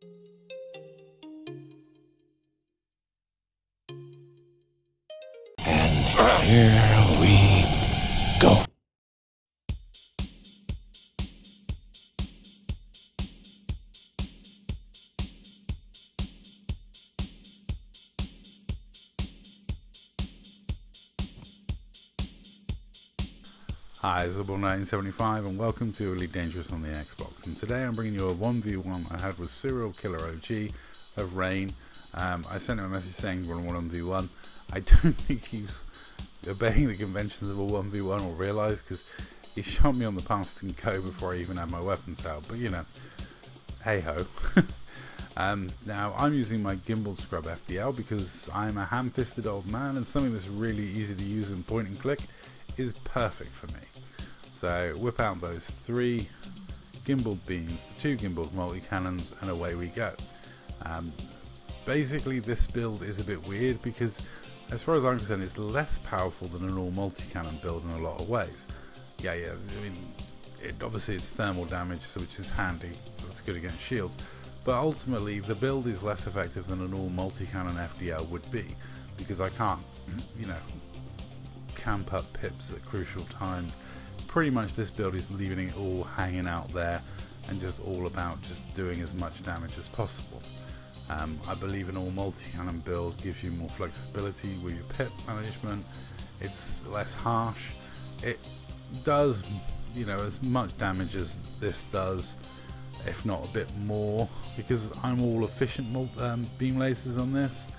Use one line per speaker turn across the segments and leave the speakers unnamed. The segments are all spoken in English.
And here we go.
Hi, this is Ball1975 and welcome to Elite Dangerous on the Xbox, and today I'm bringing you a 1v1 I had with Serial Killer OG of Rain. I sent him a message saying we're on 1v1. I don't think he's obeying the conventions of a 1v1 or realised, because he shot me on the past and go before I even had my weapons out, but you know, hey ho. Now I'm using my gimbal scrub FDL because I'm a ham-fisted old man, and something that's really easy to use and point and click is perfect for me. So whip out those 3 gimbal beams, the 2 gimbal multi-cannons, and away we go. Basically this build is a bit weird because, as far as I'm concerned, it's less powerful than a normal multi-cannon build in a lot of ways. I mean, obviously it's thermal damage, so which is handy, that's good against shields, but ultimately the build is less effective than a normal multi-cannon FDL would be, because I can't, you know, camp up pips at crucial times. Pretty much this build is leaving it all hanging out there and just all about just doing as much damage as possible. I believe an all multi-cannon build gives you more flexibility with your pip management. It's less harsh. It does, you know, as much damage as this does, if not a bit more, because I'm all efficient beam lasers on this,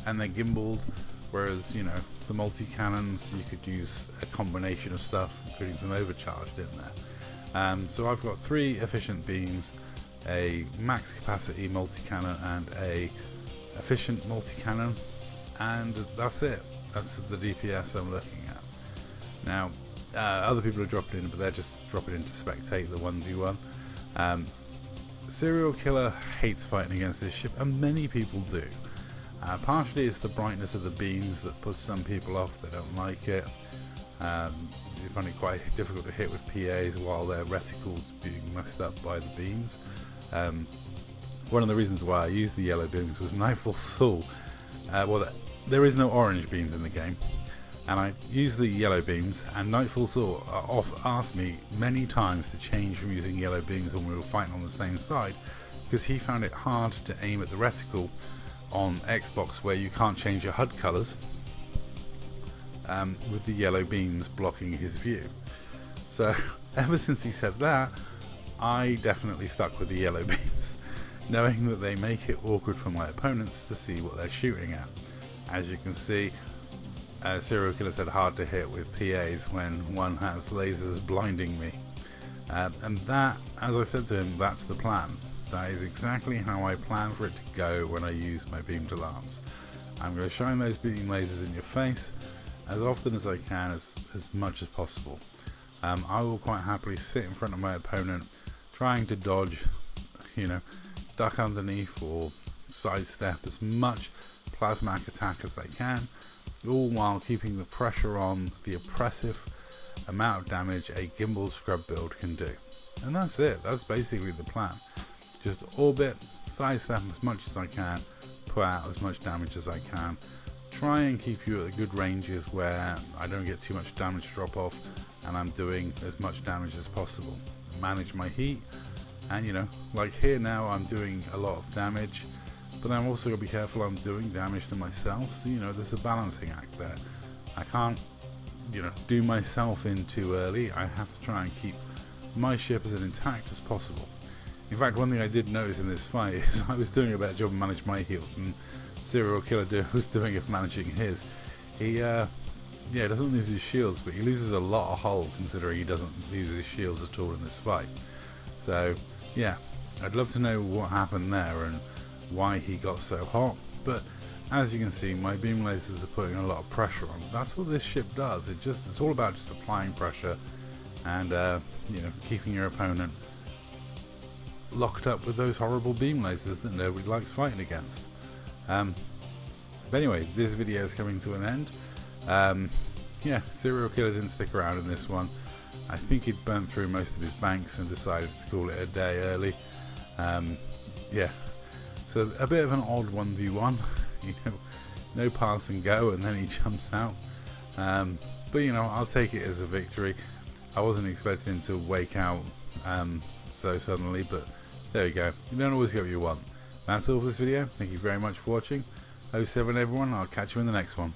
and they're gimbaled. Whereas, you know, the multi-cannons, you could use a combination of stuff, including some overcharged in there. So I've got 3 efficient beams, a max capacity multi-cannon and a efficient multi-cannon, and that's it. That's the DPS I'm looking at. Now, other people are dropping in, but they're just dropping in to spectate the 1v1. Serial Killer hates fighting against this ship, and many people do. Partially it's the brightness of the beams that puts some people off, they don't like it. You find it quite difficult to hit with PAs while their reticles being messed up by the beams. One of the reasons why I used the yellow beams was Nightfall Saw. Well, there is no orange beams in the game, and I used the yellow beams, and Nightfall Saw asked me many times to change from using yellow beams when we were fighting on the same side, because he found it hard to aim at the reticle on Xbox where you can't change your HUD colours with the yellow beams blocking his view. So ever since he said that, I definitely stuck with the yellow beams, knowing that they make it awkward for my opponents to see what they're shooting at. As you can see, Serial Killer said hard to hit with PAs when one has lasers blinding me, and that, as I said to him, that's the plan. That is exactly how I plan for it to go when I use my beam to lance. I'm going to shine those beam lasers in your face as often as I can, as much as possible. I will quite happily sit in front of my opponent trying to dodge, you know, duck underneath or sidestep as much plasmac attack as I can, all while keeping the pressure on the oppressive amount of damage a gimbal scrub build can do. And that's it, that's basically the plan. Just orbit, sidestep as much as I can, put out as much damage as I can, try and keep you at the good ranges where I don't get too much damage drop off and I'm doing as much damage as possible. Manage my heat, and you know, like here now I'm doing a lot of damage, but I'm also going to be careful I'm doing damage to myself, so you know, there's a balancing act there. I can't, you know, do myself in too early. I have to try and keep my ship as intact as possible. In fact, one thing I did notice in this fight is I was doing a better job of managing my heal than Serial Killer was doing of managing his. He doesn't lose his shields, but he loses a lot of hull considering he doesn't lose his shields at all in this fight. So yeah, I'd love to know what happened there and why he got so hot, but as you can see, my beam lasers are putting a lot of pressure on. That's what this ship does. It's all about just applying pressure and you know, keeping your opponent locked up with those horrible beam lasers that nobody likes fighting against. But anyway, this video is coming to an end. Yeah, Serial Killer didn't stick around in this one. I think he'd burnt through most of his banks and decided to call it a day early. Yeah, So a bit of an odd 1v1, you know, no pass and go, and then he jumps out. But you know, I'll take it as a victory. I wasn't expecting him to wake out so suddenly, but there you go. You don't always get what you want. That's all for this video. Thank you very much for watching. 07 everyone, I'll catch you in the next one.